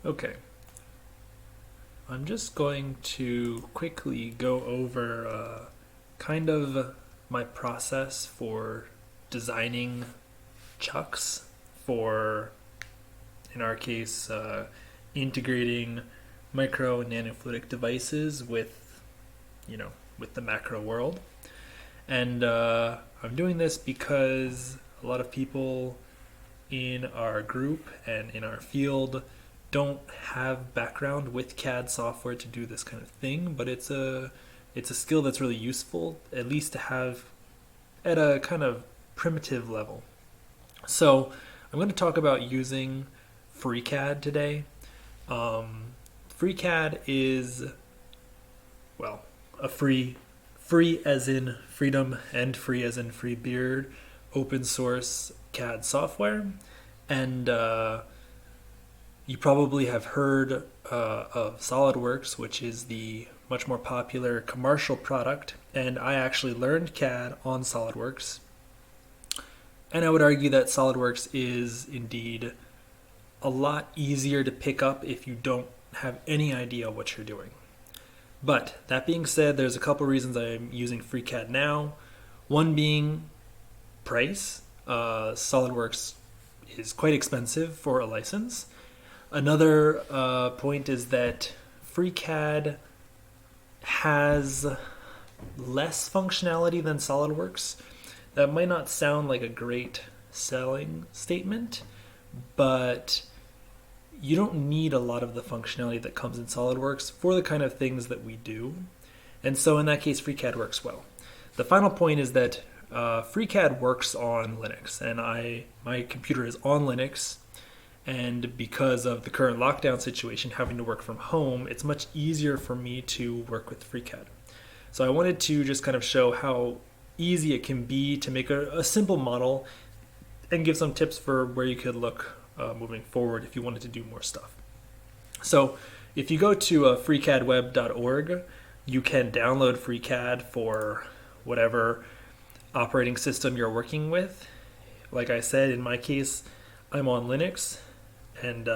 Okay, I'm just going to quickly go over kind of my process for designing chucks for, in our case, integrating micro and nanofluidic devices with the macro world. And I'm doing this because a lot of people in our group and in our field don't have background with CAD software to do this kind of thing, but it's a skill that's really useful, at least to have at a kind of primitive level. So I'm going to talk about using FreeCAD today. FreeCAD is, well, a free as in freedom and free as in free beard, open source CAD software. And you probably have heard of SolidWorks, which is the much more popular commercial product. And I actually learned CAD on SolidWorks. And I would argue that SolidWorks is indeed a lot easier to pick up if you don't have any idea what you're doing. But that being said, there's a couple reasons I'm using FreeCAD now. One being price. SolidWorks is quite expensive for a license. Another point is that FreeCAD has less functionality than SolidWorks. That might not sound like a great selling statement, but you don't need a lot of the functionality that comes in SolidWorks for the kind of things that we do. And so in that case, FreeCAD works well. The final point is that FreeCAD works on Linux, and my computer is on Linux, and because of the current lockdown situation, having to work from home, it's much easier for me to work with FreeCAD. So I wanted to just kind of show how easy it can be to make a simple model and give some tips for where you could look moving forward if you wanted to do more stuff. So if you go to freecadweb.org, you can download FreeCAD for whatever operating system you're working with. Like I said, in my case, I'm on Linux, and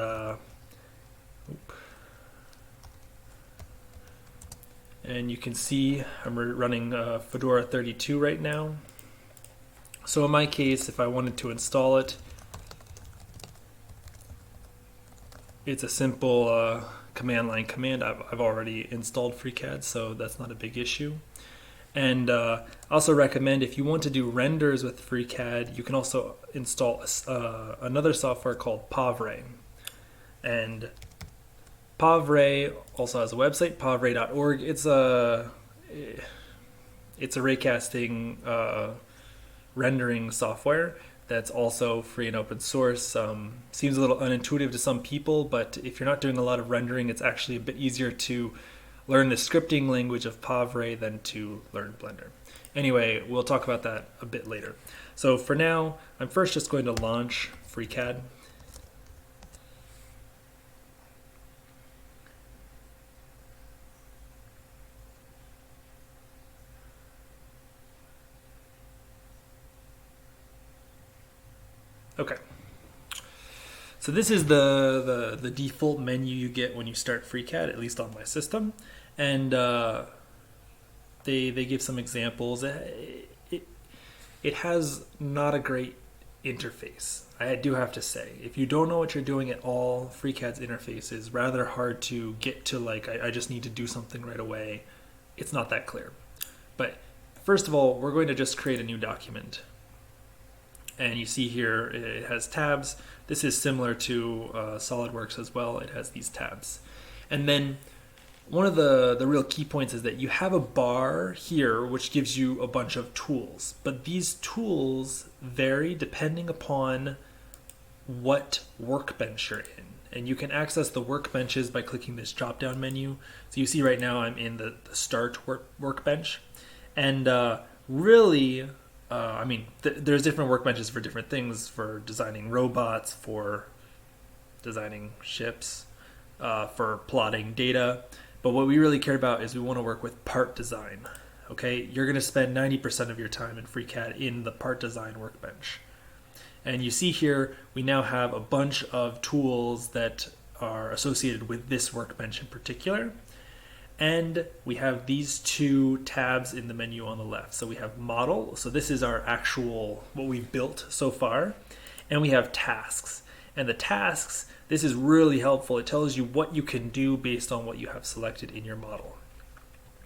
you can see I'm running Fedora 32 right now. So in my case, if I wanted to install it, it's a simple command line command. I've already installed FreeCAD, so that's not a big issue. And I also recommend, if you want to do renders with FreeCAD, you can also install another software called Pavre. And Pavre also has a website, pavre.org. It's a raycasting rendering software that's also free and open source. Seems a little unintuitive to some people, but if you're not doing a lot of rendering, it's actually a bit easier to learn the scripting language of Pavre than to learn Blender. Anyway, we'll talk about that a bit later. So for now, I'm first just going to launch FreeCAD. Okay. So this is the default menu you get when you start FreeCAD, at least on my system. And they give some examples. It has not a great interface, I do have to say. If you don't know what you're doing at all, FreeCAD's interface is rather hard to get to, like, I just need to do something right away. It's not that clear. But first of all, we're going to just create a new document. And you see here it has tabs. This is similar to SolidWorks as well. It has these tabs. And then one of the real key points is that you have a bar here which gives you a bunch of tools. But these tools vary depending upon what workbench you're in. And you can access the workbenches by clicking this drop-down menu. So you see right now I'm in the Start workbench. And really, there's different workbenches for different things, for designing robots, for designing ships, for plotting data. But what we really care about is we want to work with part design. Okay, you're going to spend 90% of your time in FreeCAD in the part design workbench. And you see here, we now have a bunch of tools that are associated with this workbench in particular. And we have these two tabs in the menu on the left. So we have model. So this is our actual, what we've built so far. And we have tasks. And the tasks, this is really helpful. It tells you what you can do based on what you have selected in your model.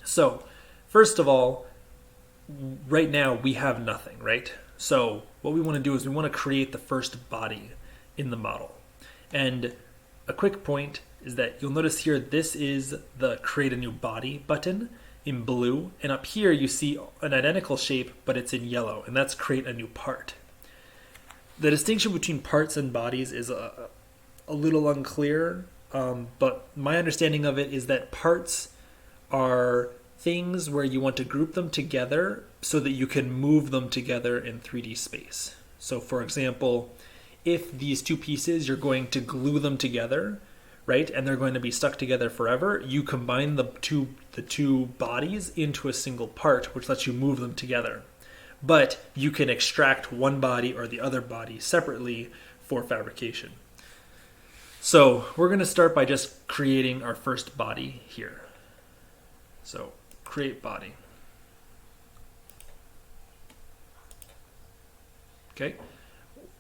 So first of all, right now we have nothing, right? So what we want to do is we want to create the first body in the model. And a quick point is that you'll notice here this is the create a new body button in blue, and up here you see an identical shape but it's in yellow, and that's create a new part. The distinction between parts and bodies is a little unclear, but my understanding of it is that parts are things where you want to group them together so that you can move them together in 3D space. So for example, if these two pieces, you're going to glue them together, right, and they're going to be stuck together forever, you combine the two bodies into a single part, which lets you move them together. But you can extract one body or the other body separately for fabrication. So we're going to start by just creating our first body here. So create body. Okay.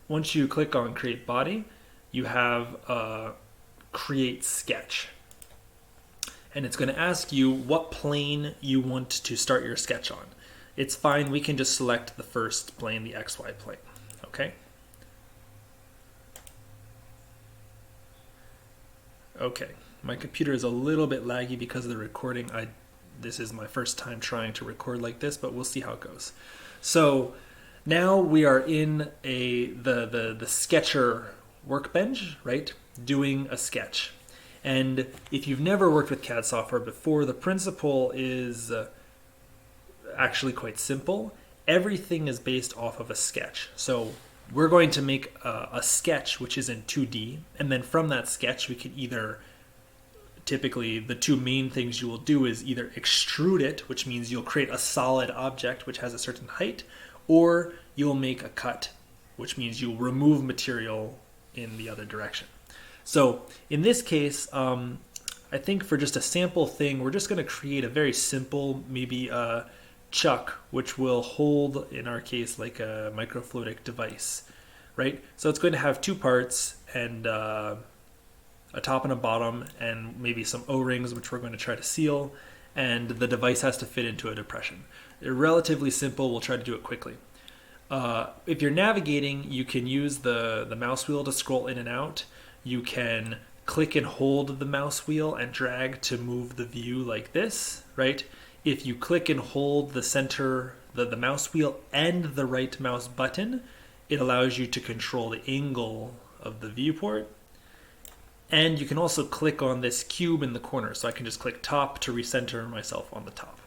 Once you click on create body, you have create sketch. And it's going to ask you what plane you want to start your sketch on. It's fine, we can just select the first plane, the XY plane. Okay? Okay, my computer is a little bit laggy because of the recording. This is my first time trying to record like this, but we'll see how it goes. So now we are in the sketcher workbench, right? Doing a sketch. And if you've never worked with CAD software before, the principle is actually quite simple. Everything is based off of a sketch. So we're going to make a sketch which is in 2D, and then from that sketch we can either, typically the two main things you will do is either extrude it, which means you'll create a solid object which has a certain height, or you'll make a cut, which means you'll remove material in the other direction. So in this case, I think for just a sample thing, we're just going to create a very simple, maybe a chuck, which will hold, in our case, like a microfluidic device, right? So it's going to have two parts and a top and a bottom, and maybe some O-rings, which we're going to try to seal, and the device has to fit into a depression. They're relatively simple. We'll try to do it quickly. If you're navigating, you can use the mouse wheel to scroll in and out. You can click and hold the mouse wheel and drag to move the view like this, right? If you click and hold the center, the mouse wheel and the right mouse button, it allows you to control the angle of the viewport. And you can also click on this cube in the corner. So I can just click top to recenter myself on the top.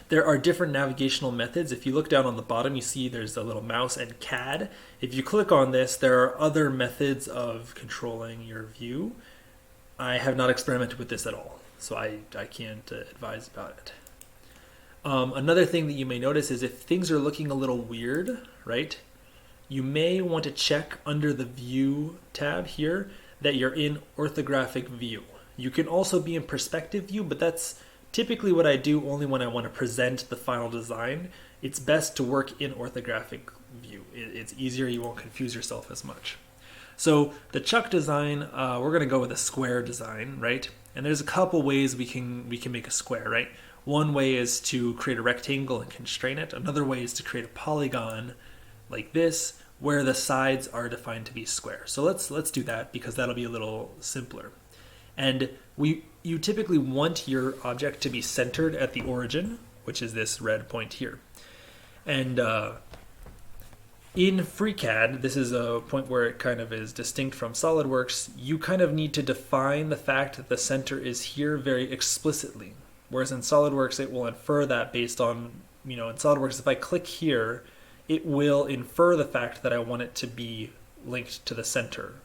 There are different navigational methods. If you look down on the bottom, you see there's a little mouse and CAD. If you click on this, there are other methods of controlling your view. I have not experimented with this at all, so I can't advise about it. Another thing that you may notice is if things are looking a little weird, right, you may want to check under the View tab here that you're in orthographic view. You can also be in perspective view, but that's typically what I do only when I want to present the final design. It's best to work in orthographic view. It's easier, you won't confuse yourself as much. So the chuck design, we're going to go with a square design, right? And there's a couple ways we can make a square, right? One way is to create a rectangle and constrain it. Another way is to create a polygon like this, where the sides are defined to be square. So let's do that because that'll be a little simpler. And you typically want your object to be centered at the origin, which is this red point here. And in FreeCAD, this is a point where it kind of is distinct from SolidWorks. You kind of need to define the fact that the center is here very explicitly. Whereas in SolidWorks, it will infer that based on, in SolidWorks, if I click here, it will infer the fact that I want it to be linked to the center.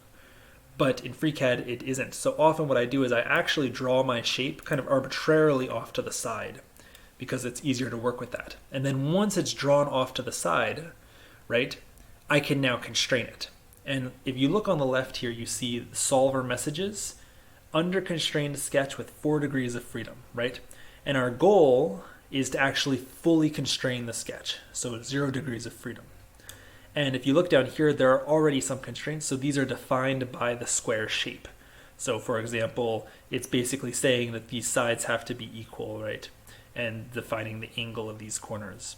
But in FreeCAD, it isn't. So often what I do is I actually draw my shape kind of arbitrarily off to the side because it's easier to work with that. And then once it's drawn off to the side, right, I can now constrain it. And if you look on the left here, you see solver messages, under constrained sketch with 4 degrees of freedom, right? And our goal is to actually fully constrain the sketch, so 0 degrees of freedom. And if you look down here, there are already some constraints, so these are defined by the square shape. So for example, it's basically saying that these sides have to be equal, right? And defining the angle of these corners.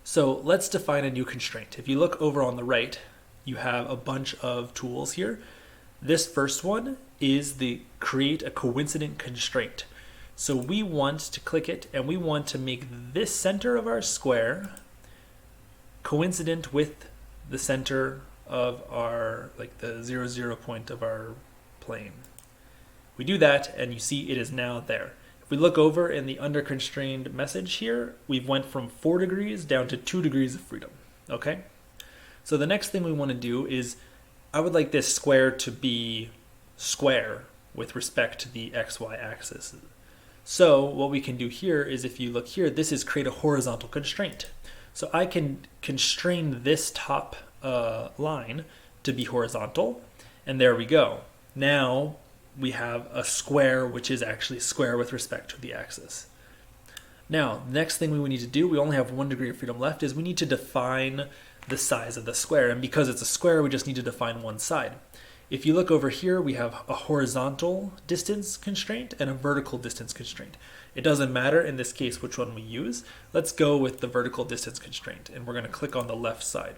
So let's define a new constraint. If you look over on the right, you have a bunch of tools here. This first one is the create a coincident constraint. So we want to click it and we want to make this center of our square coincident with the center of our, like the 0, 0 point of our plane. We do that and you see it is now there. If we look over in the under constrained message here, we've went from 4 degrees down to 2 degrees of freedom, okay? So the next thing we want to do is, I would like this square to be square with respect to the XY axis. So what we can do here is, if you look here, this is create a horizontal constraint. So I can constrain this top line to be horizontal, and there we go. Now we have a square which is actually square with respect to the axis. Now, the next thing we need to do, we only have 1 degree of freedom left, is we need to define the size of the square. And because it's a square, we just need to define one side. If you look over here, we have a horizontal distance constraint and a vertical distance constraint. It doesn't matter in this case which one we use. Let's go with the vertical distance constraint, and we're going to click on the left side.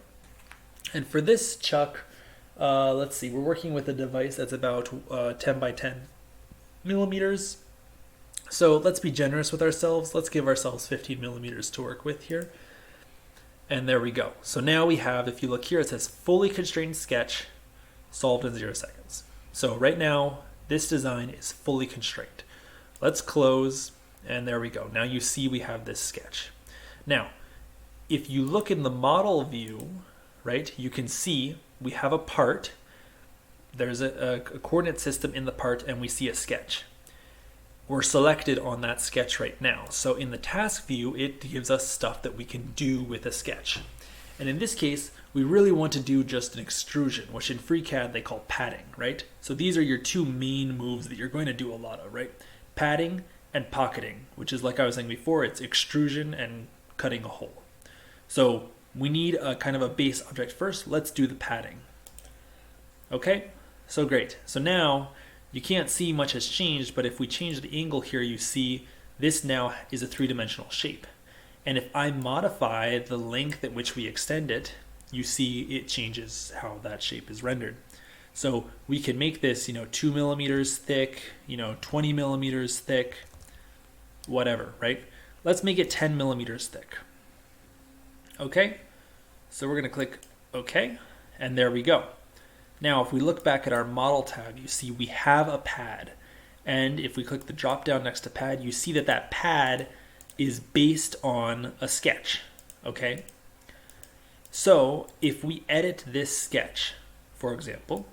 And for this chuck, let's see, we're working with a device that's about 10 by 10 millimeters. So let's be generous with ourselves. Let's give ourselves 15 millimeters to work with here. And there we go. So now we have, if you look here, it says fully constrained sketch solved in 0 seconds. So right now, this design is fully constrained. Let's close, and there we go. Now you see we have this sketch. Now, if you look in the model view, right, you can see we have a part. There's a coordinate system in the part, and we see a sketch. We're selected on that sketch right now. So in the task view, it gives us stuff that we can do with a sketch. And in this case, we really want to do just an extrusion, which in FreeCAD they call padding, right? So these are your 2 main moves that you're going to do a lot of, right? Padding and pocketing, which is, like I was saying before, it's extrusion and cutting a hole. So we need a kind of a base object first. Let's do the padding. Okay, so great. So now you can't see much has changed, but if we change the angle here, you see this now is a 3-dimensional shape. And if I modify the length at which we extend it, you see it changes how that shape is rendered. So we can make this, 2 millimeters thick, 20 millimeters thick, whatever, right? Let's make it 10 millimeters thick. Okay, so we're gonna click OK, and there we go. Now, if we look back at our model tab, you see we have a pad. And if we click the drop down next to pad, you see that that pad is based on a sketch, okay? So if we edit this sketch, for example,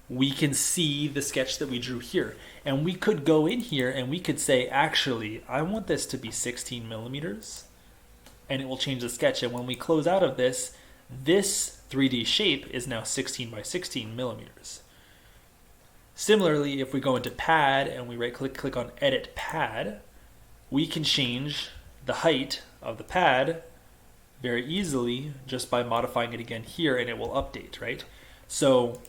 we can see the sketch that we drew here. And we could go in here and we could say, actually, I want this to be 16 millimeters, and it will change the sketch. And when we close out of this, this 3D shape is now 16 by 16 millimeters. Similarly, if we go into pad and we click on edit pad, we can change the height of the pad very easily just by modifying it again here, and it will update, right? So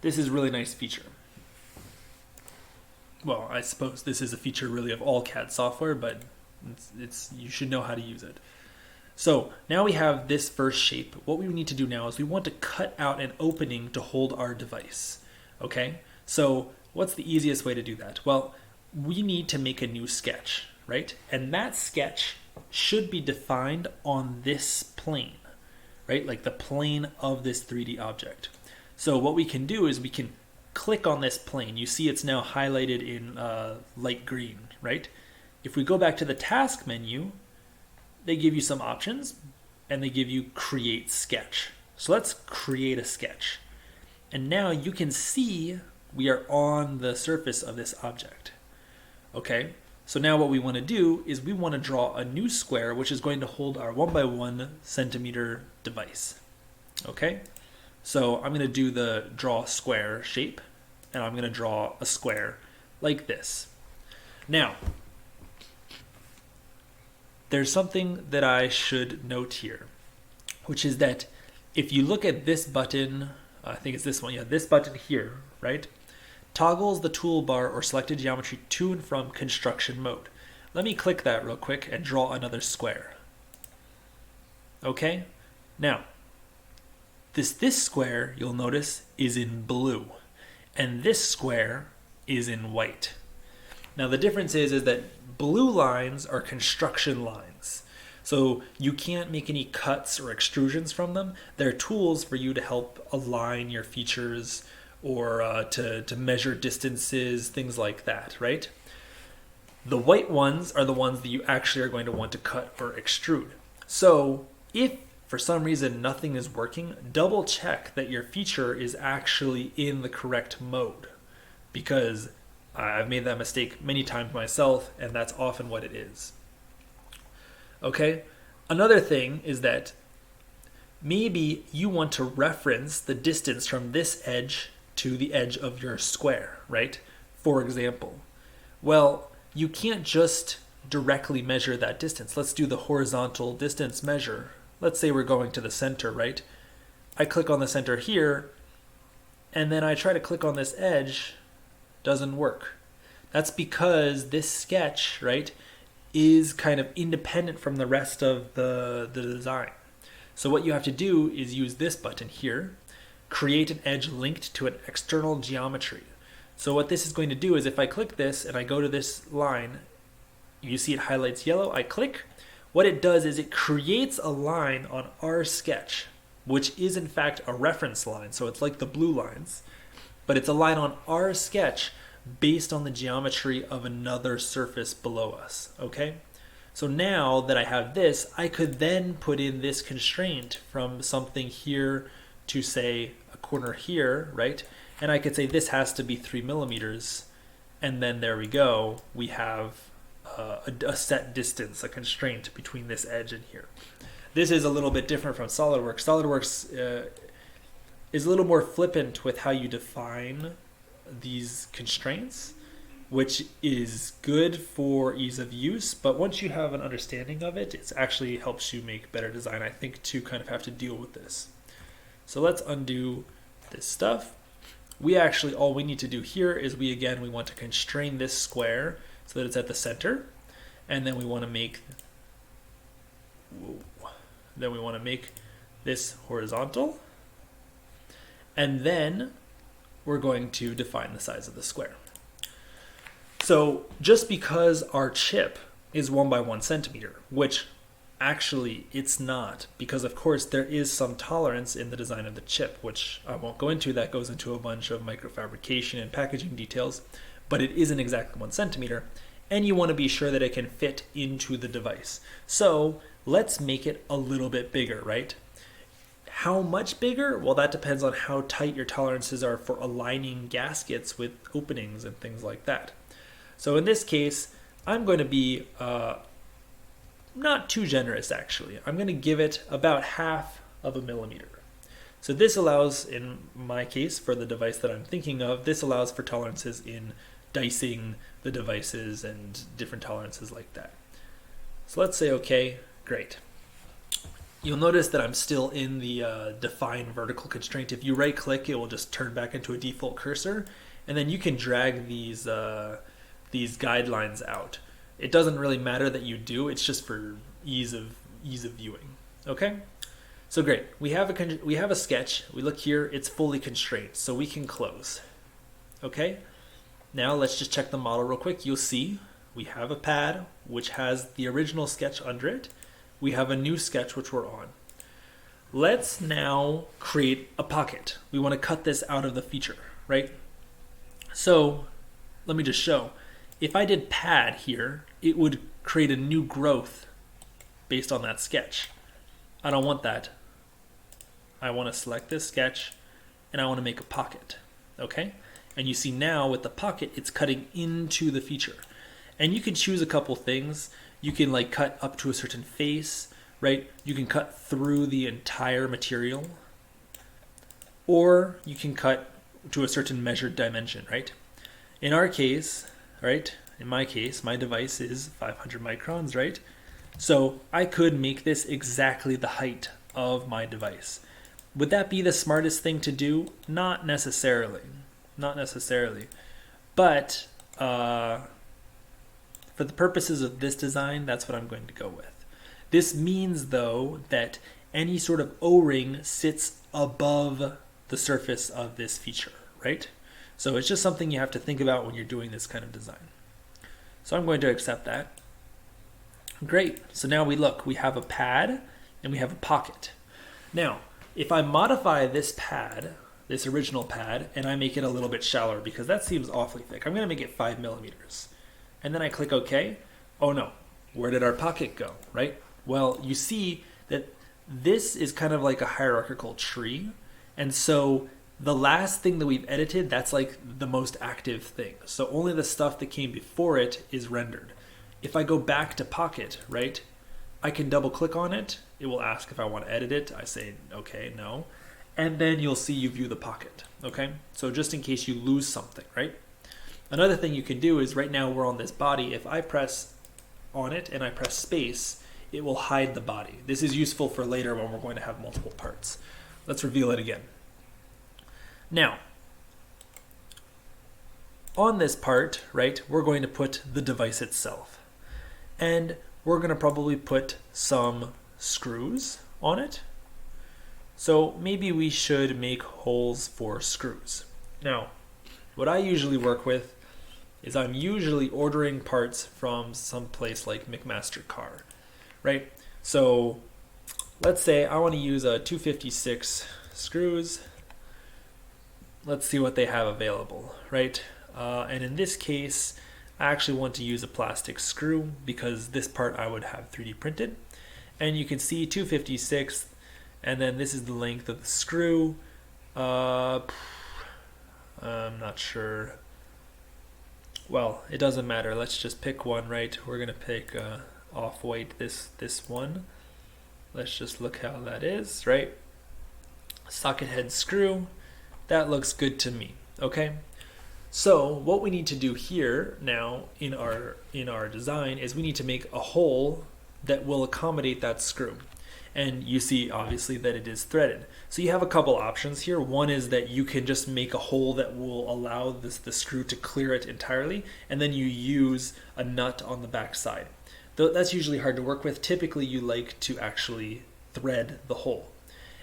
this is a really nice feature. Well, I suppose this is a feature really of all CAD software, but you should know how to use it. So now we have this first shape. What we need to do now is we want to cut out an opening to hold our device, okay? So what's the easiest way to do that? Well, we need to make a new sketch, right? And that sketch should be defined on this plane, right? Like the plane of this 3D object. So what we can do is we can click on this plane. You see it's now highlighted in light green, right? If we go back to the task menu, they give you some options and they give you create sketch. So let's create a sketch. And now you can see we are on the surface of this object. Okay, so now what we want to do is we want to draw a new square which is going to hold our 1 by 1 centimeter device. Okay, So I'm going to do the draw square shape, and I'm going to draw a square like this. Now, there's something that I should note here, which is that if you look at this button, I think it's this one, yeah, this button here, right? Toggles the toolbar or selected geometry to and from construction mode. Let me click that real quick and draw another square. Okay, now, this square, you'll notice, is in blue, and this square is in white. Now the difference is that blue lines are construction lines. So you can't make any cuts or extrusions from them. They're tools for you to help align your features or to measure distances, things like that, right? The white ones are the ones that you actually are going to want to cut or extrude. So if for some reason nothing is working, double check that your feature is actually in the correct mode, because I've made that mistake many times myself, and that's often what it is. Okay, another thing is that maybe you want to reference the distance from this edge to the edge of your square, right? For example, well, you can't just directly measure that distance. Let's do the horizontal distance measure. Let's say we're going to the center, right? I click on the center here, and then I try to click on this edge. Doesn't work. That's because this sketch, right, is kind of independent from the rest of the design. So what you have to do is use this button here, create an edge linked to an external geometry. So what this is going to do is if I click this and I go to this line, you see it highlights yellow, I click. What it does is it creates a line on our sketch, which is in fact a reference line. So it's like the blue lines, but it's a line on our sketch based on the geometry of another surface below us, okay? So now that I have this, I could then put in this constraint from something here to say a corner here, right? And I could say this has to be 3 millimeters, and then there we go. We have a set distance, a constraint between this edge and here. This is a little bit different from SolidWorks. SolidWorks is a little more flippant with how you define these constraints, which is good for ease of use, but once you have an understanding of it, it actually helps you make better design, I think, to kind of have to deal with this. So let's undo this stuff. We actually, all we need to do here is we want to constrain this square so that it's at the center, and then we want to make this horizontal, and then we're going to define the size of the square. So just because our chip is 1 by 1 centimeter, which actually it's not, because of course there is some tolerance in the design of the chip, which I won't go into. That goes into a bunch of microfabrication and packaging details, but it isn't exactly 1 centimeter, and you want to be sure that it can fit into the device. So let's make it a little bit bigger, right? How much bigger? Well, that depends on how tight your tolerances are for aligning gaskets with openings and things like that. So in this case, I'm going to be not too generous, actually. I'm going to give it about 1/2 of a millimeter. So this allows, in my case, for the device that I'm thinking of, this allows for tolerances in dicing the devices and different tolerances like that. So let's say okay, great. You'll notice that I'm still in the define vertical constraint. If you right click, it will just turn back into a default cursor, and then you can drag these guidelines out. It doesn't really matter that you do, it's just for ease of viewing. Okay? So great, we have a sketch. We look here, it's fully constrained, so we can close. Okay? Now let's just check the model real quick. You'll see we have a pad which has the original sketch under it. We have a new sketch which we're on. Let's now create a pocket. We want to cut this out of the feature, right? So let me just show. If I did pad here, it would create a new growth based on that sketch. I don't want that. I want to select this sketch and I want to make a pocket, okay? And you see now with the pocket, it's cutting into the feature. And you can choose a couple things. You can like cut up to a certain face, right? You can cut through the entire material. or you can cut to a certain measured dimension, right? In our case, right, in my case, my device is 500 microns, right? So I could make this exactly the height of my device. Would that be the smartest thing to do? Not necessarily. Not necessarily. But for the purposes of this design, that's what I'm going to go with. This means, though, that any sort of O-ring sits above the surface of this feature, right? So it's just something you have to think about when you're doing this kind of design. So I'm going to accept that. Great. So now we have a pad and we have a pocket. Now, if I modify this pad, this original pad, and I make it a little bit shallower because that seems awfully thick, I'm going to make it 5 millimeters. And then I click OK. Oh no, where did our pocket go, right? Well, you see that this is kind of like a hierarchical tree. And so the last thing that we've edited, that's like the most active thing. So only the stuff that came before it is rendered. If I go back to Pocket, right, I can double click on it. It will ask if I want to edit it. I say, okay, no. And then you'll see you view the pocket, okay? So just in case you lose something, right? Another thing you can do is right now we're on this body. If I press on it and I press space, it will hide the body. This is useful for later when we're going to have multiple parts. Let's reveal it again. Now, on this part, right, we're going to put the device itself. And we're going to probably put some screws on it. So maybe we should make holes for screws. Now, what I usually work with is I'm usually ordering parts from some place like McMaster-Carr, right? So let's say I want to use a 256 screws. Let's see what they have available, right? And in this case, I actually want to use a plastic screw because this part I would have 3D printed. And you can see 256, and then this is the length of the screw. I'm not sure. Well, it doesn't matter. Let's just pick one, right? We're going to pick off-white, this one. Let's just look how that is, right? Socket head screw. That looks good to me, okay? So what we need to do here now in our design is we need to make a hole that will accommodate that screw. And you see obviously that it is threaded. So you have a couple options here. One is that you can just make a hole that will allow the screw to clear it entirely, and then you use a nut on the back side. Though that's usually hard to work with. Typically you like to actually thread the hole.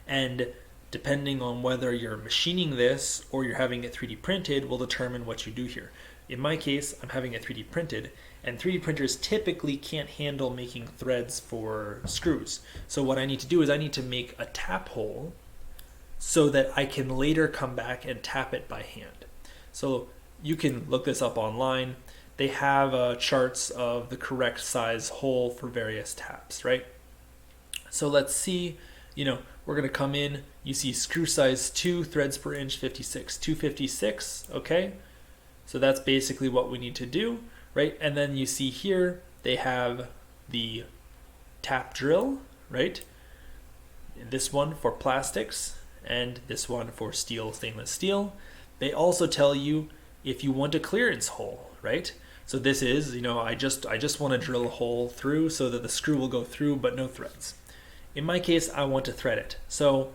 And depending on whether you're machining this or you're having it 3D printed will determine what you do here. In my case, I'm having it 3D printed, and 3D printers typically can't handle making threads for screws. So what I need to do is I need to make a tap hole so that I can later come back and tap it by hand. So you can look this up online. They have charts of the correct size hole for various taps, right? So let's see, we're going to come in, you see screw size 2, threads per inch 56, 256, okay? So that's basically what we need to do, right? And then you see here, they have the tap drill, right? This one for plastics, and this one for steel, stainless steel. They also tell you if you want a clearance hole, right? So this is, I just want to drill a hole through so that the screw will go through, but no threads. In my case, I want to thread it. So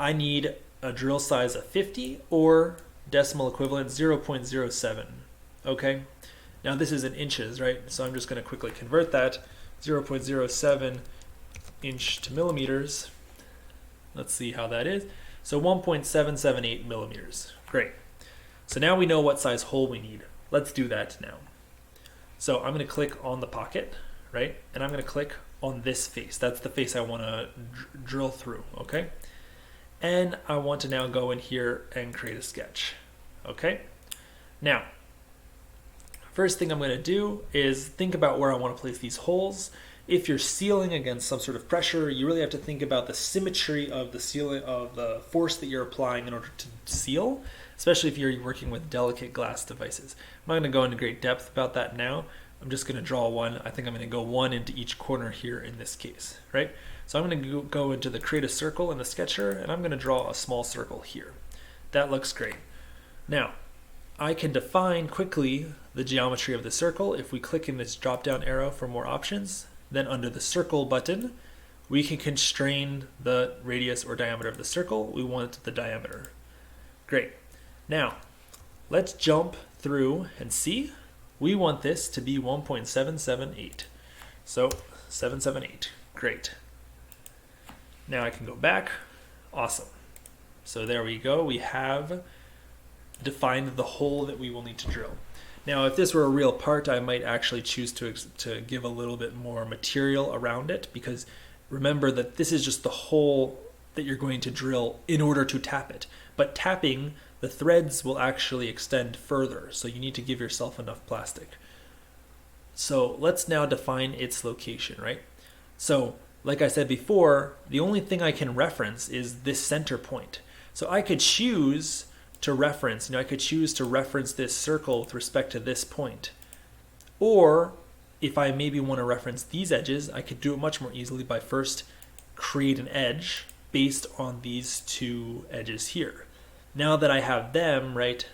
I need a drill size of 50 or decimal equivalent 0.07. Okay. Now this is in inches, right? So I'm just going to quickly convert that 0.07 inch to millimeters. Let's see how that is. So 1.778 millimeters. Great. So now we know what size hole we need. Let's do that now. So I'm going to click on the pocket, right? And I'm going to click on this face. That's the face I want to drill through, okay? And I want to now go in here and create a sketch, okay? Now, first thing I'm going to do is think about where I want to place these holes. If you're sealing against some sort of pressure, you really have to think about the symmetry of the sealing, of the force that you're applying in order to seal, especially if you're working with delicate glass devices. I'm not going to go into great depth about that now. I'm just going to draw one. I think I'm going to go one into each corner here in this case, right? So I'm going to go into the create a circle in the sketcher, and I'm going to draw a small circle here. That looks great. Now, I can define quickly the geometry of the circle if we click in this drop-down arrow for more options. Then under the circle button, we can constrain the radius or diameter of the circle. We want the diameter. Great. Now, let's jump through and see. We want this to be 1.778. So 778. Great. Now I can go back. Awesome. So there we go. We have defined the hole that we will need to drill. Now, if this were a real part, I might actually choose to give a little bit more material around it, because remember that this is just the hole that you're going to drill in order to tap it. But tapping, the threads will actually extend further, so you need to give yourself enough plastic. So let's now define its location, right? So, like I said before, the only thing I can reference is this center point. So I could choose to reference, I could choose to reference this circle with respect to this point. Or if I maybe want to reference these edges, I could do it much more easily by first create an edge based on these two edges here. Now that I have them, right,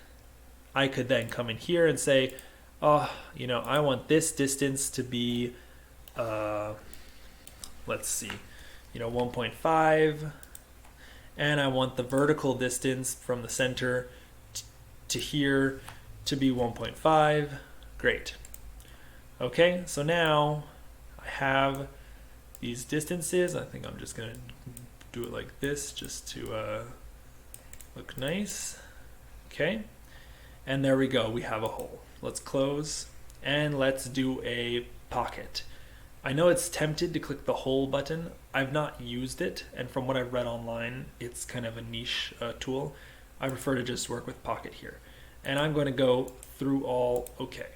I could then come in here and say, oh, I want this distance to be, let's see, 1.5. And I want the vertical distance from the center to here to be 1.5. Great. Okay, so now I have these distances. I think I'm just going to do it like this just to look nice. Okay, and there we go. We have a hole. Let's close and let's do a pocket. I know it's tempted to click the hole button. I've not used it, and from what I've read online, it's kind of a niche tool. I prefer to just work with pocket here. And I'm going to go through all, okay.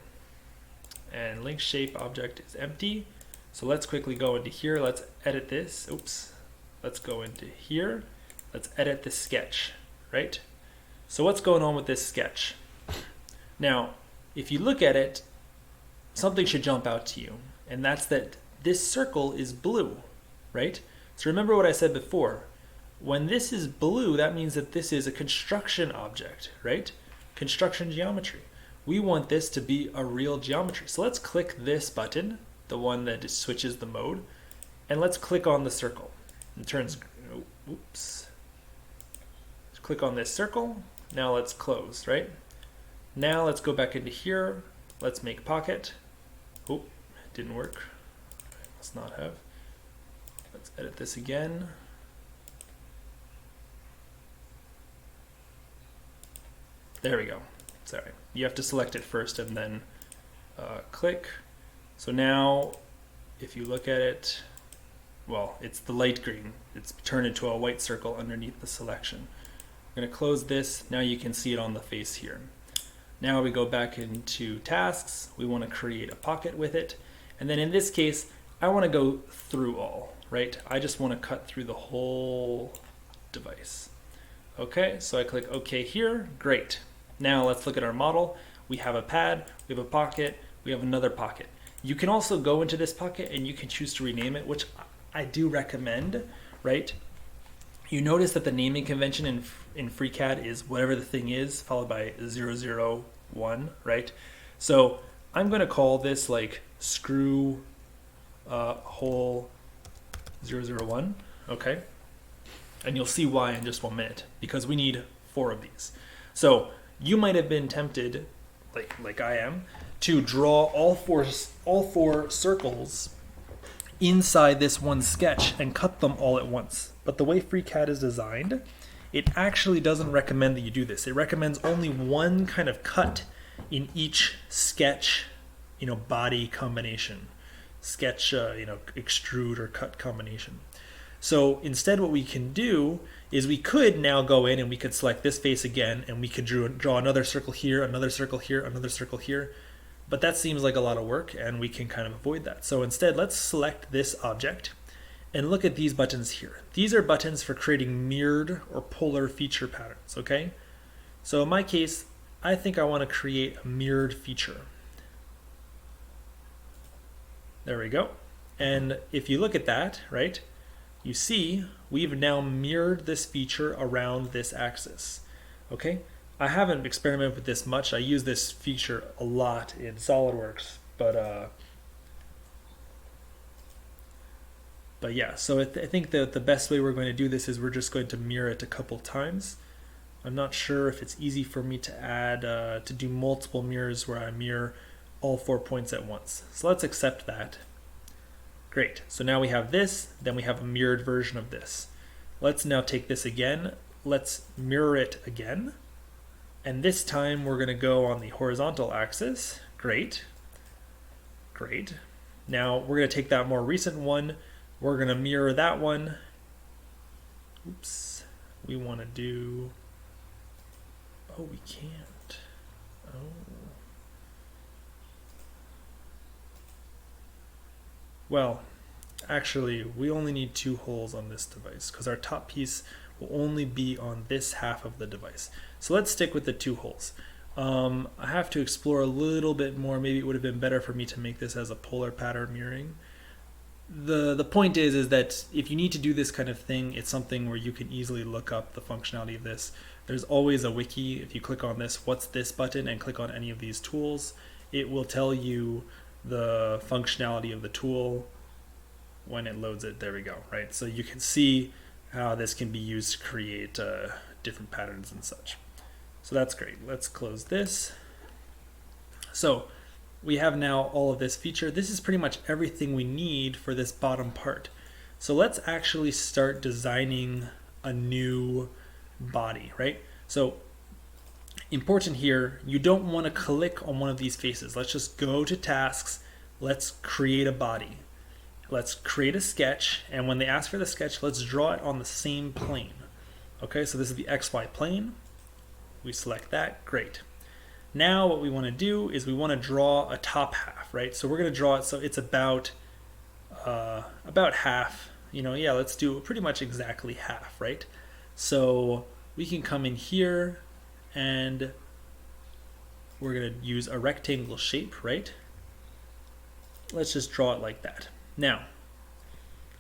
And link shape object is empty. So let's quickly go into here. Let's edit this. Oops. Let's go into here. Let's edit the sketch, right? So what's going on with this sketch? Now, if you look at it, something should jump out to you. And that's that this circle is blue, right? So remember what I said before. When this is blue, that means that this is a construction object, right? Construction geometry. We want this to be a real geometry. So let's click this button, the one that just switches the mode, and let's click on the circle. It turns, oops. Let's click on this circle. Now let's close, right? Now let's go back into here. Let's make pocket. Oh. Didn't work. Must not have. Let's edit this again. There we go. Sorry. You have to select it first and then click. So now, if you look at it, well, it's the light green. It's turned into a white circle underneath the selection. I'm going to close this. Now you can see it on the face here. Now we go back into tasks. We want to create a pocket with it. And then in this case, I want to go through all, right? I just want to cut through the whole device. Okay, so I click OK here. Great. Now let's look at our model. We have a pad, we have a pocket, we have another pocket. You can also go into this pocket and you can choose to rename it, which I do recommend, right? You notice that the naming convention in FreeCAD is whatever the thing is, followed by 001, right? So I'm going to call this like screw hole 001, okay? And you'll see why in just 1 minute, because we need 4 of these. So you might have been tempted, like I am, to draw all four circles inside this one sketch and cut them all at once. But the way FreeCAD is designed, it actually doesn't recommend that you do this. It recommends only one kind of cut in each sketch, body combination. Sketch, extrude or cut combination. So instead what we can do is we could now go in and we could select this face again, and we could draw another circle here, another circle here, another circle here. But that seems like a lot of work, and we can kind of avoid that. So instead, let's select this object and look at these buttons here. These are buttons for creating mirrored or polar feature patterns, okay? So in my case, I think I want to create a mirrored feature. There we go. And if you look at that, right, you see we've now mirrored this feature around this axis. Okay, I haven't experimented with this much. I use this feature a lot in SolidWorks, but yeah. So I think that the best way we're going to do this is we're just going to mirror it a couple times. I'm not sure if it's easy for me to add to do multiple mirrors where I mirror all 4 points at once. So let's accept that. Great. So now we have this, then we have a mirrored version of this. Let's now take this again. Let's mirror it again. And this time we're going to go on the horizontal axis. Great. Great. Now we're going to take that more recent one. We're going to mirror that one. Oops. We want to do... Oh, we can't. Oh. Well, actually, we only need 2 holes on this device because our top piece will only be on this half of the device. So let's stick with the 2 holes. I have to explore a little bit more. Maybe it would have been better for me to make this as a polar pattern mirroring. The point is that if you need to do this kind of thing, it's something where you can easily look up the functionality of this. There's always a wiki. If you click on this, what's this button, and click on any of these tools, it will tell you the functionality of the tool when it loads it. There we go, right? So you can see how this can be used to create different patterns and such. So that's great. Let's close this. So we have now all of this feature. This is pretty much everything we need for this bottom part. So let's actually start designing a new body, right? So important here, you don't want to click on one of these faces. Let's just go to tasks. Let's create a body. Let's create a sketch, and when they ask for the sketch, let's draw it on the same plane. Okay, so this is the XY plane. We select that, great. Now what we want to do is we want to draw a top half, right? So we're going to draw it so it's about half, yeah, let's do pretty much exactly half, right? So we can come in here and we're going to use a rectangle shape, right? Let's just draw it like that. Now,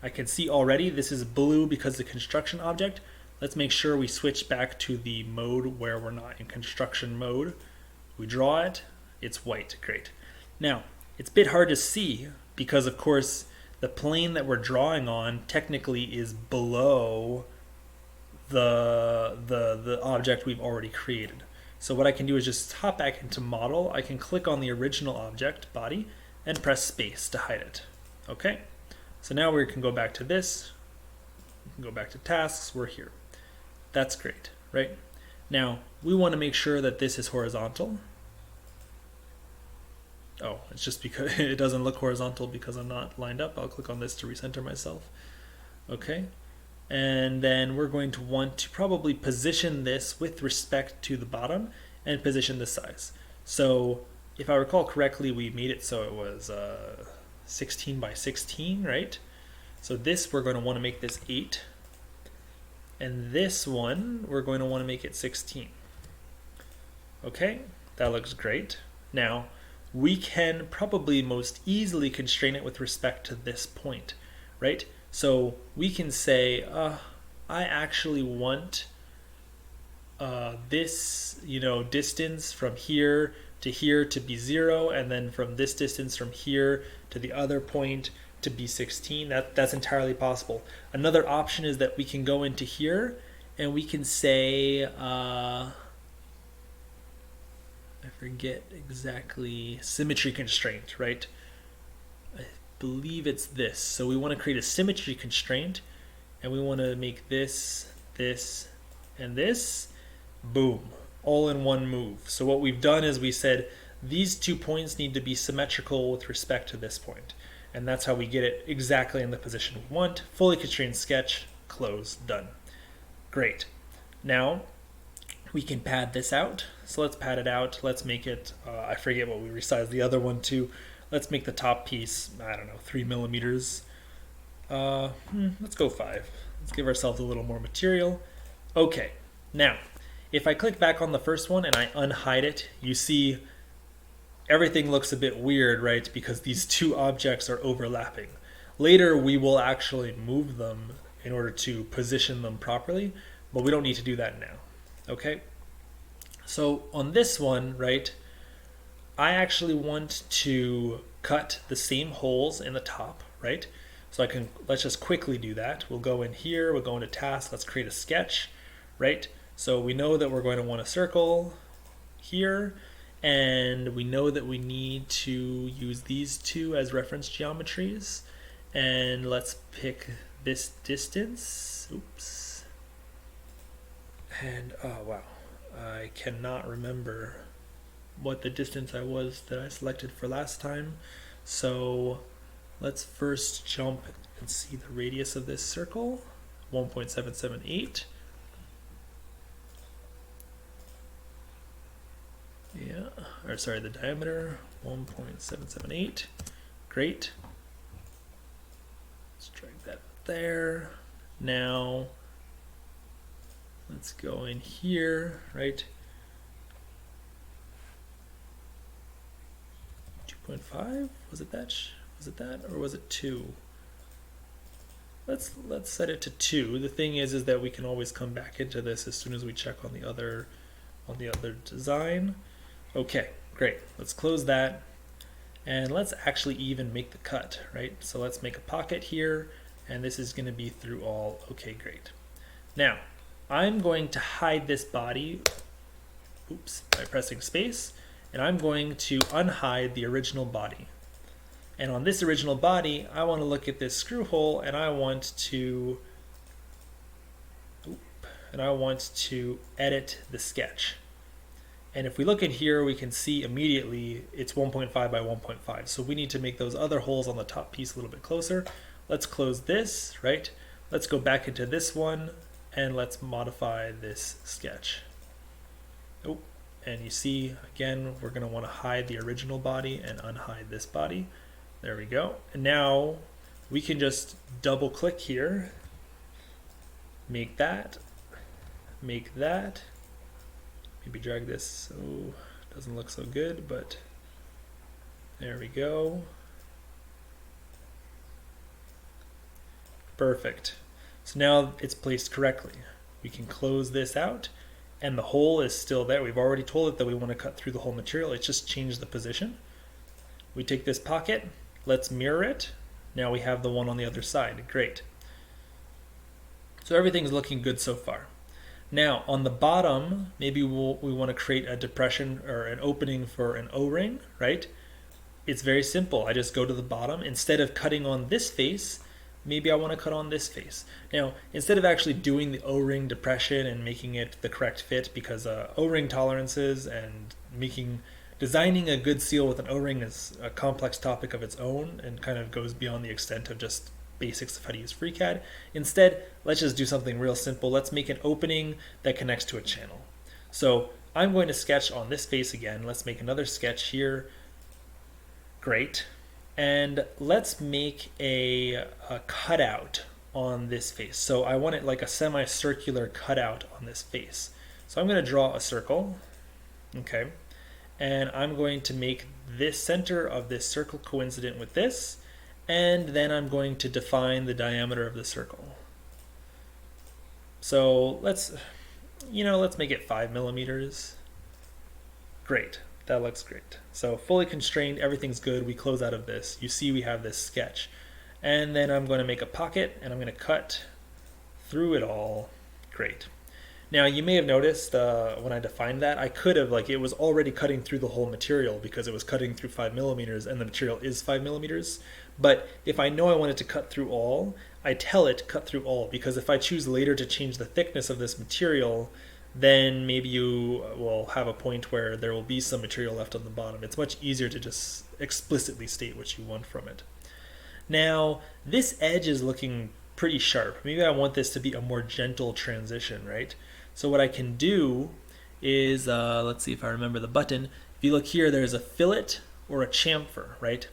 I can see already this is blue because the construction object. Let's make sure we switch back to the mode where we're not in construction mode. We draw it, it's white, great. Now, it's a bit hard to see because of course the plane that we're drawing on technically is below the object we've already created. So what I can do is just hop back into model. I can click on the original object, body, and press space to hide it. Okay, so now we can go back to this, we can go back to tasks, we're here. That's great, right? Now, we want to make sure that this is horizontal. Oh, it's just because it doesn't look horizontal because I'm not lined up. I'll click on this to recenter myself. Okay, and then we're going to want to probably position this with respect to the bottom and position the size. So if I recall correctly, we made it so it was 16 by 16, right? So this, we're going to want to make this 8. And this one, we're going to want to make it 16. Okay, that looks great. Now, we can probably most easily constrain it with respect to this point, right? So we can say, I actually want this, distance from here to be 0, and then from this distance from here to the other point to be 16. That's entirely possible. Another option is that we can go into here and we can say, I forget exactly, symmetry constraint, right? I believe it's this. So we want to create a symmetry constraint and we want to make this, this, and this, boom, all in one move. So what we've done is we said these 2 points need to be symmetrical with respect to this point. And that's how we get it exactly in the position we want. Fully constrained sketch, close, done. Great. Now we can pad this out. So let's pad it out. Let's make it, I forget what we resized the other one to. Let's make the top piece, I don't know, 3 millimeters. Let's go 5. Let's give ourselves a little more material. Okay, now, if I click back on the first one and I unhide it, you see everything looks a bit weird, right? Because these 2 objects are overlapping. Later, we will actually move them in order to position them properly, but we don't need to do that now, okay? So on this one, right, I actually want to cut the same holes in the top, right? So let's just quickly do that. We'll go in here, we'll go into task, let's create a sketch, right? So we know that we're going to want a circle here, and we know that we need to use these two as reference geometries. And let's pick this distance. Oops. And oh wow, I cannot remember what the distance that I selected for last time. So let's first jump and see the radius of this circle, 1.778. Yeah, or sorry, the diameter, 1.778. Great. Let's drag that there. Now, let's go in here, right? 2.5, was it that? Was it that, or was it 2? Let's set it to 2. The thing is that we can always come back into this as soon as we check on the other design. Okay, great. Let's close that, and let's actually even make the cut, right? So let's make a pocket here, and this is going to be through all. Okay, great. Now, I'm going to hide this body, oops, by pressing space, and I'm going to unhide the original body. And on this original body, I want to look at this screw hole, and I want to edit the sketch. And if we look in here, we can see immediately it's 1.5 by 1.5. So we need to make those other holes on the top piece a little bit closer. Let's close this, right? Let's go back into this one, and let's modify this sketch. Oh, and you see, again, we're going to want to hide the original body and unhide this body. There we go. And now we can just double click here, make that, maybe drag this so it doesn't look so good, but there we go. Perfect. So now it's placed correctly. We can close this out, and the hole is still there. We've already told it that we want to cut through the whole material. It's just changed the position. We take this pocket, let's mirror it. Now we have the one on the other side. Great. So everything's looking good so far. Now on the bottom, maybe we want to create a depression or an opening for an O-ring, right? It's very simple. I just go to the bottom. Instead of cutting on this face, maybe I want to cut on this face. Now, instead of actually doing the O-ring depression and making it the correct fit, because O-ring tolerances and designing a good seal with an O-ring is a complex topic of its own and kind of goes beyond the extent of just basics of how to use FreeCAD. Instead, let's just do something real simple. Let's make an opening that connects to a channel. So I'm going to sketch on this face again. Let's make another sketch here. Great. And let's make a cutout on this face. So I want it like a semicircular cutout on this face. So I'm going to draw a circle. Okay. And I'm going to make this center of this circle coincident with this. And then I'm going to define the diameter of the circle. So let's make it 5 millimeters. Great, that looks great. So fully constrained, everything's good. We close out of this. You see we have this sketch. And then I'm going to make a pocket, and I'm going to cut through it all. Great. Now you may have noticed when I defined that, I could have, it was already cutting through the whole material because it was cutting through 5 millimeters and the material is 5 millimeters. But if I know I want it to cut through all, I tell it cut through all, because if I choose later to change the thickness of this material, then maybe you will have a point where there will be some material left on the bottom. It's much easier to just explicitly state what you want from it. Now, this edge is looking pretty sharp. Maybe I want this to be a more gentle transition, right? So what I can do is, let's see if I remember the button. If you look here, there's a fillet or a chamfer, right?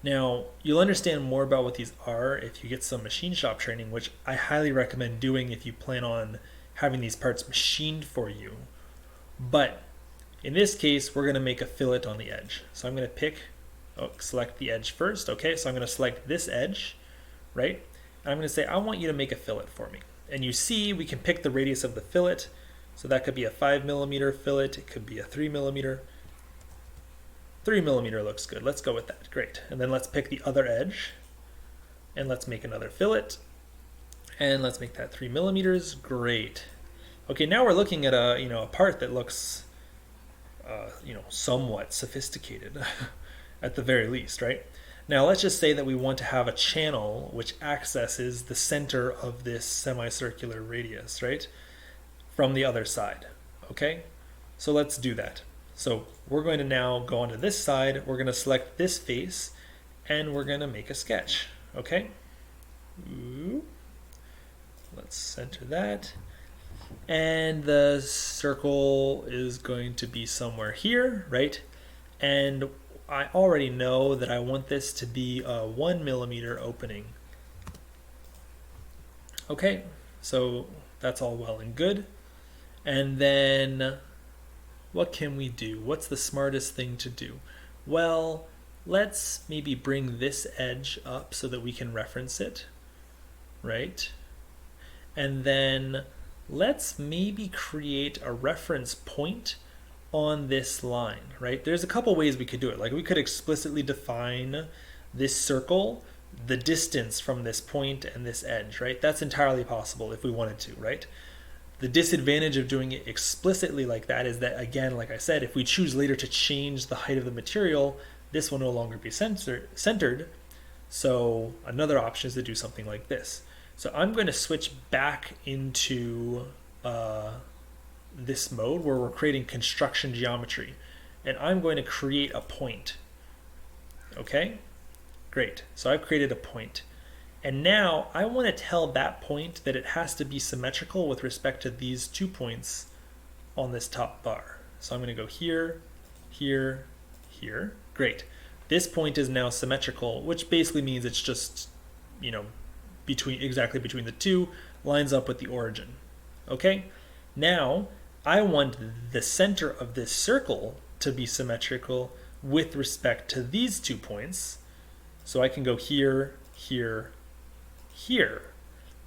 Now, you'll understand more about what these are if you get some machine shop training, which I highly recommend doing if you plan on having these parts machined for you. But in this case, we're going to make a fillet on the edge. So I'm going to select the edge first. Okay, so I'm going to select this edge, right? And I'm going to say, I want you to make a fillet for me. And you see, we can pick the radius of the fillet. So that could be a 5mm fillet, it could be a 3mm. 3mm looks good, let's go with that, great. And then let's pick the other edge, and let's make another fillet, and let's make that 3mm, great. Okay, now we're looking at a part that looks somewhat sophisticated at the very least, right? Now let's just say that we want to have a channel which accesses the center of this semicircular radius, right? From the other side, okay? So let's do that. So we're going to now go onto this side, we're going to select this face, and we're going to make a sketch, okay? Ooh. Let's center that. And the circle is going to be somewhere here, right? And I already know that I want this to be a 1mm opening. Okay, so that's all well and good. And then what can we do? What's the smartest thing to do? Well, let's maybe bring this edge up so that we can reference it, right? And then let's maybe create a reference point on this line, right? There's a couple ways we could do it. Like we could explicitly define this circle, the distance from this point and this edge, right? That's entirely possible if we wanted to, right? The disadvantage of doing it explicitly like that is that, again, like I said, if we choose later to change the height of the material, this will no longer be centered. So another option is to do something like this. So I'm going to switch back into this mode where we're creating construction geometry. And I'm going to create a point. Okay? Great. So I've created a point. And now I want to tell that point that it has to be symmetrical with respect to these 2 points on this top bar. So I'm going to go here, here, here. Great. This point is now symmetrical, which basically means it's just, exactly between the two, lines up with the origin. Okay? Now I want the center of this circle to be symmetrical with respect to these 2 points. So I can go here, here, here.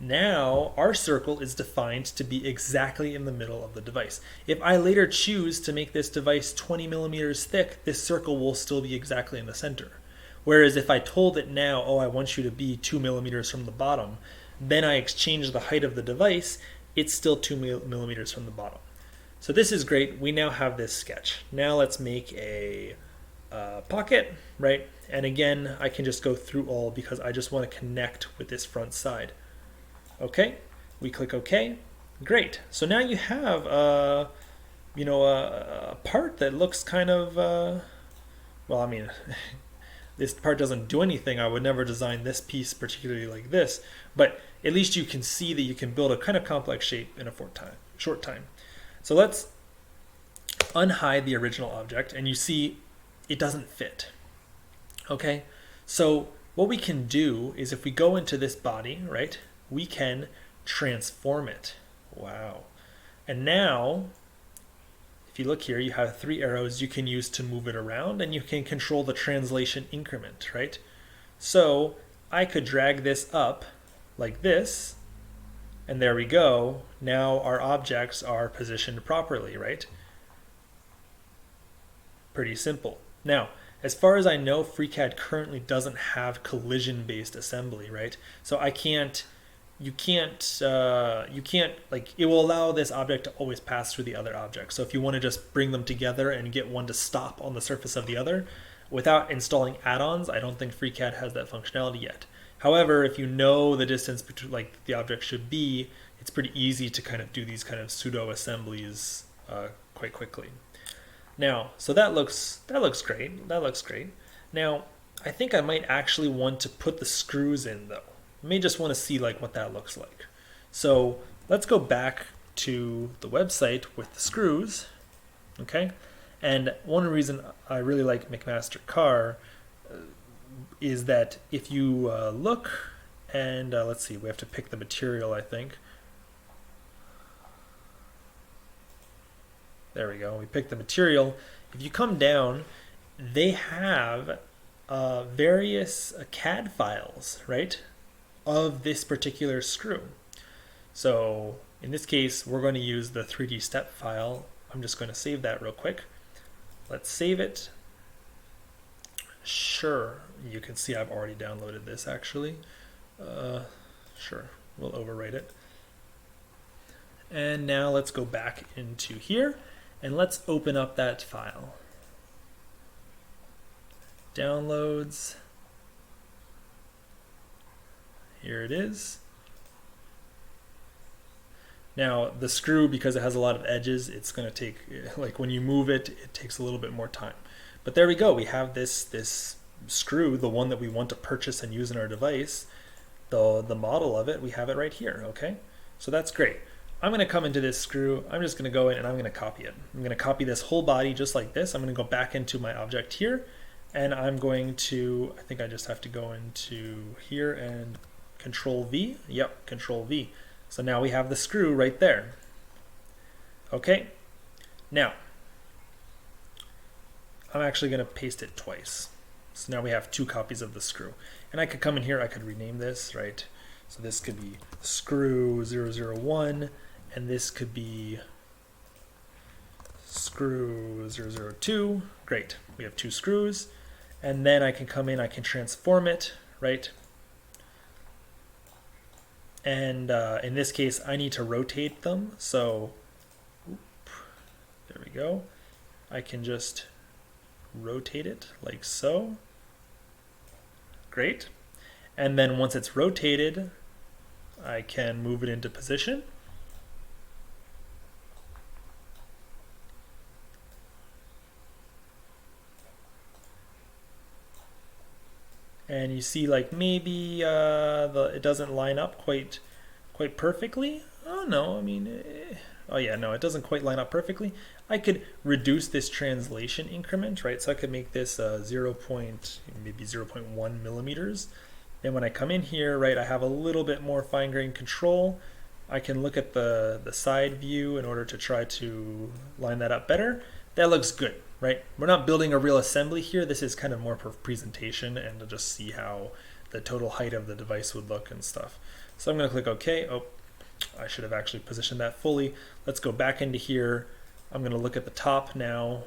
Now our circle is defined to be exactly in the middle of the device. If I later choose to make this device 20mm thick, this circle will still be exactly in the center. Whereas if I told it now, I want you to be 2mm from the bottom, then I exchange the height of the device, it's still 2mm from the bottom. So this is great. We now have this sketch. Now let's make a pocket, right? And again, I can just go through all because I just want to connect with this front side. Okay, we click OK. Great. So now you have a part that looks kind of this part doesn't do anything. I would never design this piece particularly like this, but at least you can see that you can build a kind of complex shape in a short time. So let's unhide the original object, and you see it doesn't fit. Okay, so what we can do is if we go into this body, right, we can transform it. Wow. And now, if you look here, you have 3 arrows you can use to move it around, and you can control the translation increment, right? So I could drag this up like this, and there we go. Now our objects are positioned properly, right? Pretty simple. Now, as far as I know, FreeCAD currently doesn't have collision-based assembly, right? So you can't, it will allow this object to always pass through the other object. So if you want to just bring them together and get one to stop on the surface of the other, without installing add-ons, I don't think FreeCAD has that functionality yet. However, if you know the distance between the object should be, it's pretty easy to kind of do these kind of pseudo assemblies quite quickly. Now, so that looks great. That looks great. Now, I think I might actually want to put the screws in though. I may just want to see what that looks like. So let's go back to the website with the screws. Okay, and one reason I really like McMaster Carr is that if you look and let's see, we have to pick the material, I think. There we go. We picked the material. If you come down, they have various CAD files, right, of this particular screw. So In this case, we're going to use the 3D step file. I'm just going to save that real quick. Let's save it. Sure, you can see I've already downloaded this actually. Sure, we'll overwrite it. And now let's go back into here and let's open up that file. Downloads. Here it is. Now the screw, because it has a lot of edges, it's going to take, like when you move it, it takes a little bit more time. But there we go. We have this screw, the one that we want to purchase and use in our device, the model of it, we have it right here, okay? So that's great. I'm going to come into this screw. I'm just going to go in and I'm going to copy it. I'm going to copy this whole body just like this. I'm going to go back into my object here, and I'm going to, I think I just have to go into here and Control V. Yep, Control V. So now we have the screw right there. Okay, now I'm actually going to paste it twice. So now we have 2 copies of the screw. And I could come in here, I could rename this, right? So this could be screw 001, and this could be screw 002. Great, we have 2 screws. And then I can come in, I can transform it, right? And in this case, I need to rotate them. So, there we go. I can just rotate it like so. Great. And then once it's rotated, I can move it into position. And you see, like maybe it doesn't line up quite perfectly. Oh no, I mean, oh yeah, no, it doesn't quite line up perfectly. I could reduce this translation increment, right? So I could make this maybe 0.1 millimeters. And when I come in here, right, I have a little bit more fine-grained control. I can look at the side view in order to try to line that up better. That looks good, right? We're not building a real assembly here. This is kind of more for presentation and to just see how the total height of the device would look and stuff. So I'm going to click OK. Oh, I should have actually positioned that fully. Let's go back into here. I'm going to look at the top now,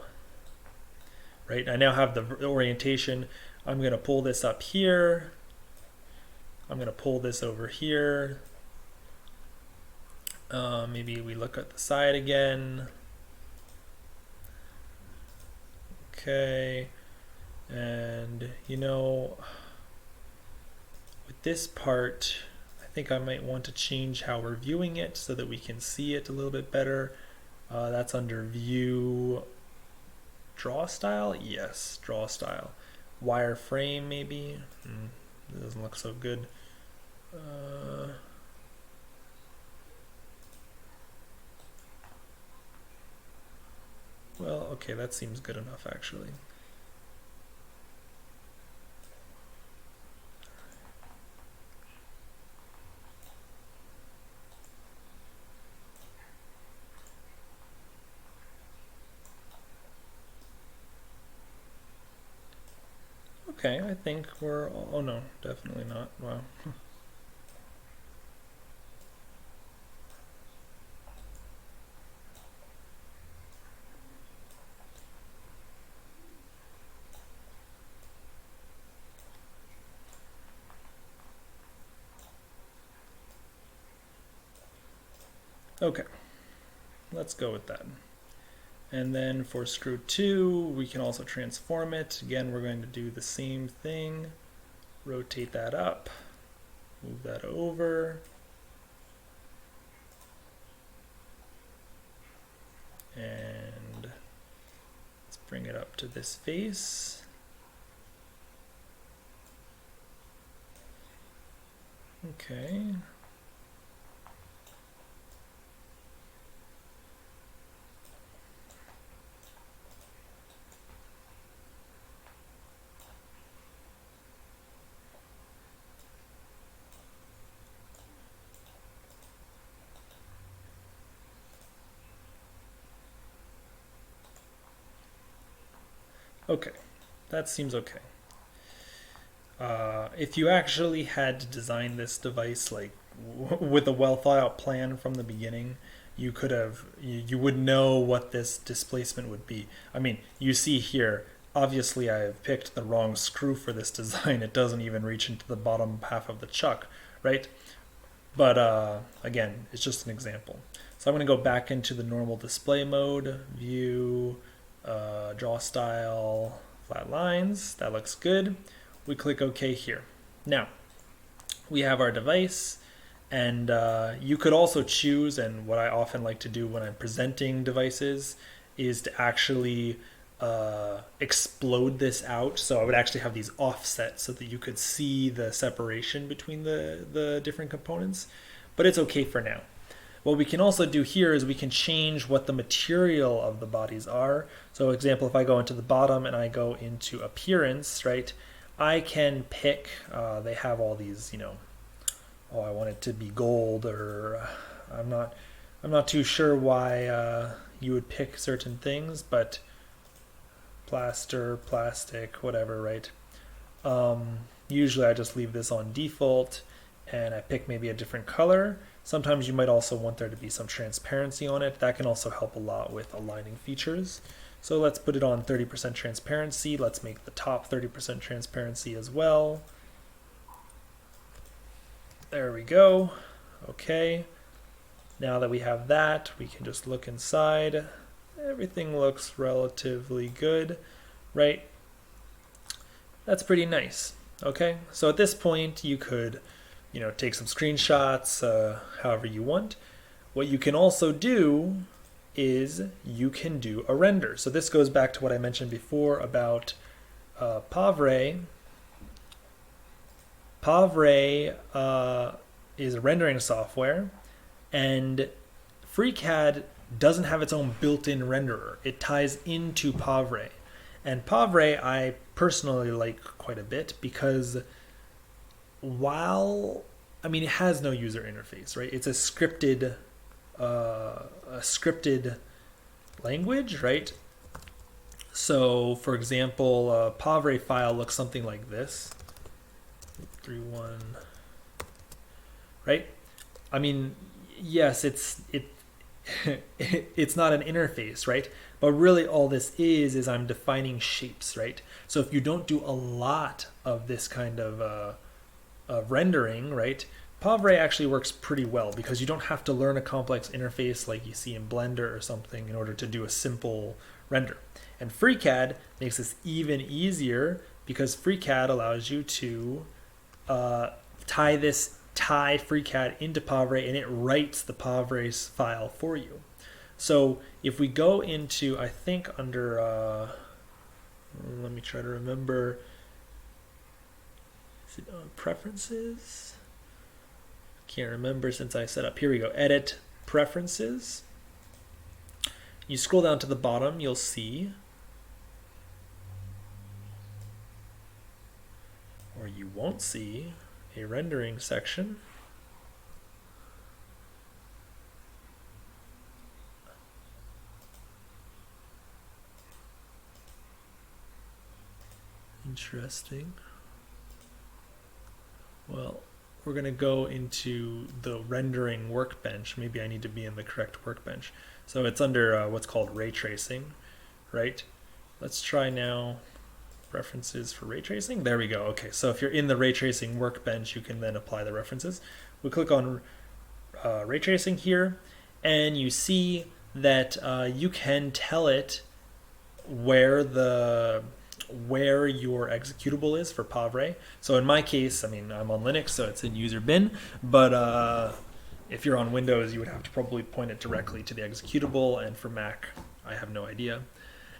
right? I now have the orientation. I'm going to pull this up here. I'm going to pull this over here. Maybe we look at the side again. Okay, and you know, with this part, I think I might want to change how we're viewing it so that we can see it a little bit better. That's under View, Draw Style. Yes, Draw Style. Wireframe maybe. It doesn't look so good. Well, okay, that seems good enough actually. Okay, I think we're, oh no, definitely not. Wow. Okay, let's go with that. And then for screw 2, we can also transform it. Again, we're going to do the same thing. Rotate that up, move that over. And let's bring it up to this face. Okay. Okay, that seems okay. If you actually had to design this device like with a well thought out plan from the beginning, you would know what this displacement would be. I mean, you see here, obviously I've picked the wrong screw for this design. It doesn't even reach into the bottom half of the chuck, right? But again, it's just an example. So I'm going to go back into the normal display mode, view, draw style, flat lines. That looks good. We click OK here. Now, we have our device, and you could also choose, and what I often like to do when I'm presenting devices is to actually explode this out. So I would actually have these offsets so that you could see the separation between the different components, but it's okay for now. What we can also do here is we can change what the material of the bodies are. So example, if I go into the bottom and I go into appearance, right, I can pick, they have all these, oh, I want it to be gold, or I'm not too sure why you would pick certain things, but plaster, plastic, whatever, right? Usually I just leave this on default and I pick maybe a different color. Sometimes you might also want there to be some transparency on it. That can also help a lot with aligning features. So let's put it on 30% transparency. Let's make the top 30% transparency as well. There we go. Okay. Now that we have that, we can just look inside. Everything looks relatively good, right? That's pretty nice. Okay. So at this point, you could, take some screenshots, however you want. What you can also do is you can do a render. So this goes back to what I mentioned before about Pavre. Pavre is a rendering software, and FreeCAD doesn't have its own built-in renderer. It ties into Pavre. And Pavre I personally like quite a bit because it has no user interface, right? It's a scripted language, right? So for example, a Pavre file looks something like this. 3.1, right? I mean, yes, it's not an interface, right? But really all this is I'm defining shapes, right? So if you don't do a lot of this kind of rendering, right, Pavre actually works pretty well because you don't have to learn a complex interface like you see in Blender or something in order to do a simple render. And FreeCAD makes this even easier because FreeCAD allows you to tie FreeCAD into Pavre, and it writes the Pavre's file for you. So if we go into, I think under, let me try to remember, is it on preferences? Can't remember since I set up. Here we go, edit preferences. You scroll down to the bottom, you'll see, or you won't see, a rendering section. Interesting. Well, we're going to go into the rendering workbench. Maybe I need to be in the correct workbench. So it's under what's called ray tracing, right? Let's try now references for ray tracing. There we go. Okay, so if you're in the ray tracing workbench, you can then apply the references. We click on ray tracing here, and you see that you can tell it where your executable is for Pavre. So in my case, I'm on Linux, so it's in user bin, but if you're on Windows, you would have to probably point it directly to the executable, and for Mac, I have no idea.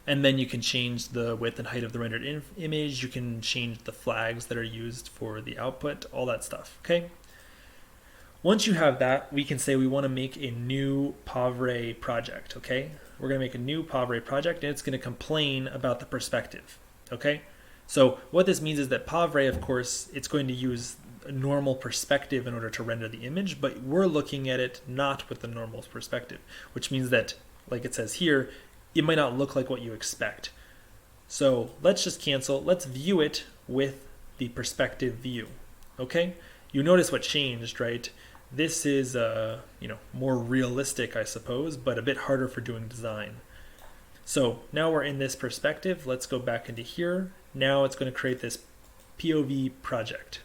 And then you can change the width and height of the rendered image. You can change the flags that are used for the output, all that stuff, okay? Once you have that, we can say we want to make a new Pavre project, okay? We're going to make a new Pavre project, and it's going to complain about the perspective, okay? So what this means is that Pavre, of course, it's going to use a normal perspective in order to render the image, but we're looking at it not with the normal perspective, which means that, like it says here, it might not look like what you expect. So let's just cancel. Let's view it with the perspective view, okay? You notice what changed, right? This is more realistic, I suppose, but a bit harder for doing design. So now we're in this perspective. Let's go back into here. Now it's going to create this POV project.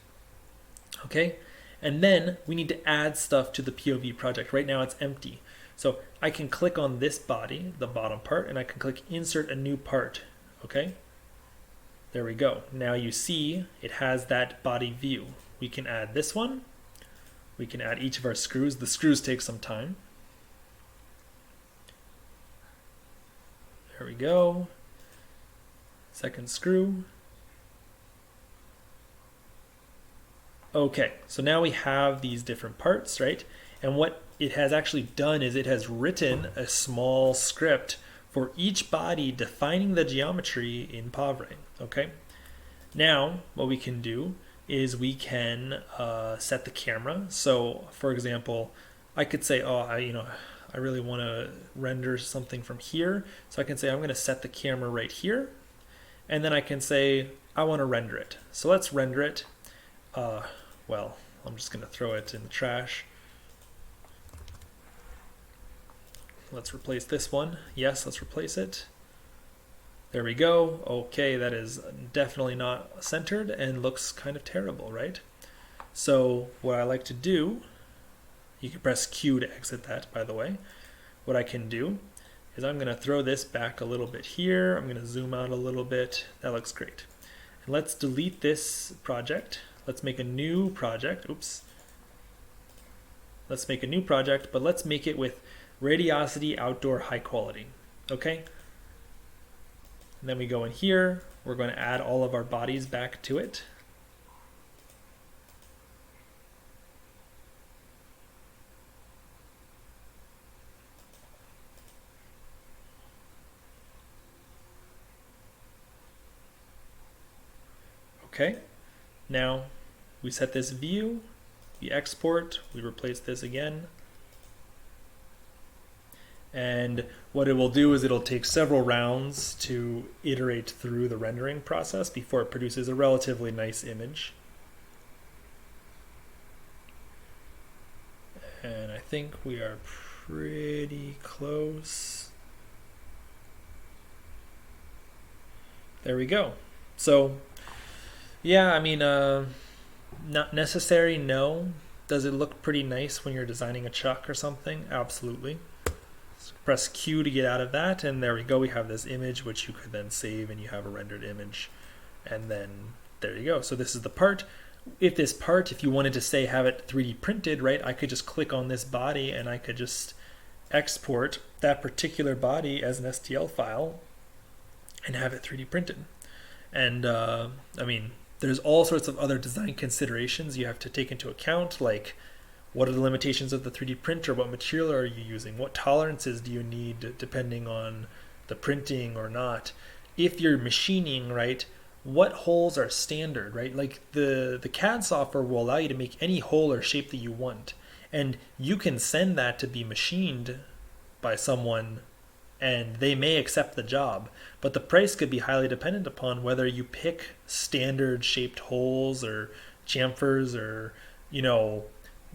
Okay, and then we need to add stuff to the POV project. Right now it's empty. So I can click on this body, the bottom part, and I can click insert a new part. Okay, there we go. Now you see it has that body view. We can add this one. We can add each of our screws. The screws take some time. There we go. Second screw. Okay, so now we have these different parts, right? And what it has actually done is it has written a small script for each body defining the geometry in Pavre, okay? Now, what we can do is we can set the camera. So, for example, I could say, oh, I really want to render something from here. So I can say I'm going to set the camera right here. And then I can say I want to render it. So let's render it. Well, I'm just going to throw it in the trash. Let's replace this one. Yes, let's replace it. There we go. Okay, that is definitely not centered and looks kind of terrible, right? So what I like to do, you can press Q to exit that, by the way. What I can do is I'm going to throw this back a little bit here. I'm going to zoom out a little bit. That looks great. And let's delete this project. Let's make a new project. Oops. Let's make a new project, but let's make it with Radiosity Outdoor High Quality. Okay? And then we go in here. We're going to add all of our bodies back to it. Okay, now we set this view, we export, we replace this again. And what it will do is it'll take several rounds to iterate through the rendering process before it produces a relatively nice image. And I think we are pretty close. There we go. So yeah, I mean, not necessary, no. Does it look pretty nice when you're designing a chuck or something? Absolutely. So press Q to get out of that, and there we go. We have this image, which you could then save, and you have a rendered image. And then there you go. So this is the part. If you wanted to say have it 3D printed, right, I could just click on this body, and I could just export that particular body as an STL file and have it 3D printed. And I mean, there's all sorts of other design considerations you have to take into account, like what are the limitations of the 3D printer, what material are you using, what tolerances do you need depending on the printing or not. If you're machining, right, what holes are standard, right? Like the CAD software will allow you to make any hole or shape that you want, and you can send that to be machined by someone and they may accept the job, but the price could be highly dependent upon whether you pick standard shaped holes or chamfers, or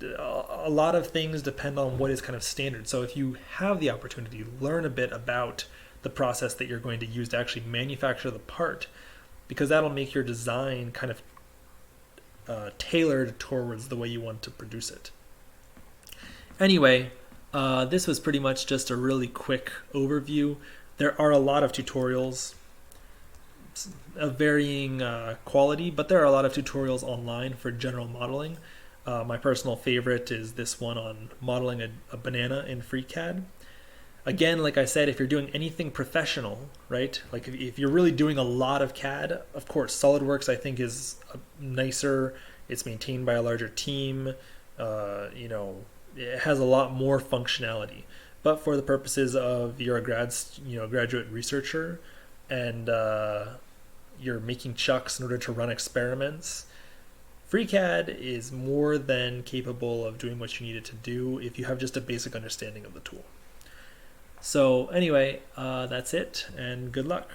a lot of things depend on what is kind of standard. So if you have the opportunity, learn a bit about the process that you're going to use to actually manufacture the part, because that'll make your design kind of tailored towards the way you want to produce it. Anyway, this was pretty much just a really quick overview. There are a lot of tutorials of varying quality, but there are a lot of tutorials online for general modeling. My personal favorite is this one on modeling a banana in FreeCAD. Again, like I said, if you're doing anything professional, right? Like if you're really doing a lot of CAD, of course, SolidWorks I think is nicer. It's maintained by a larger team. It has a lot more functionality. But for the purposes of you're a graduate researcher, and you're making chucks in order to run experiments, FreeCAD is more than capable of doing what you need it to do if you have just a basic understanding of the tool. So anyway, that's it, and good luck.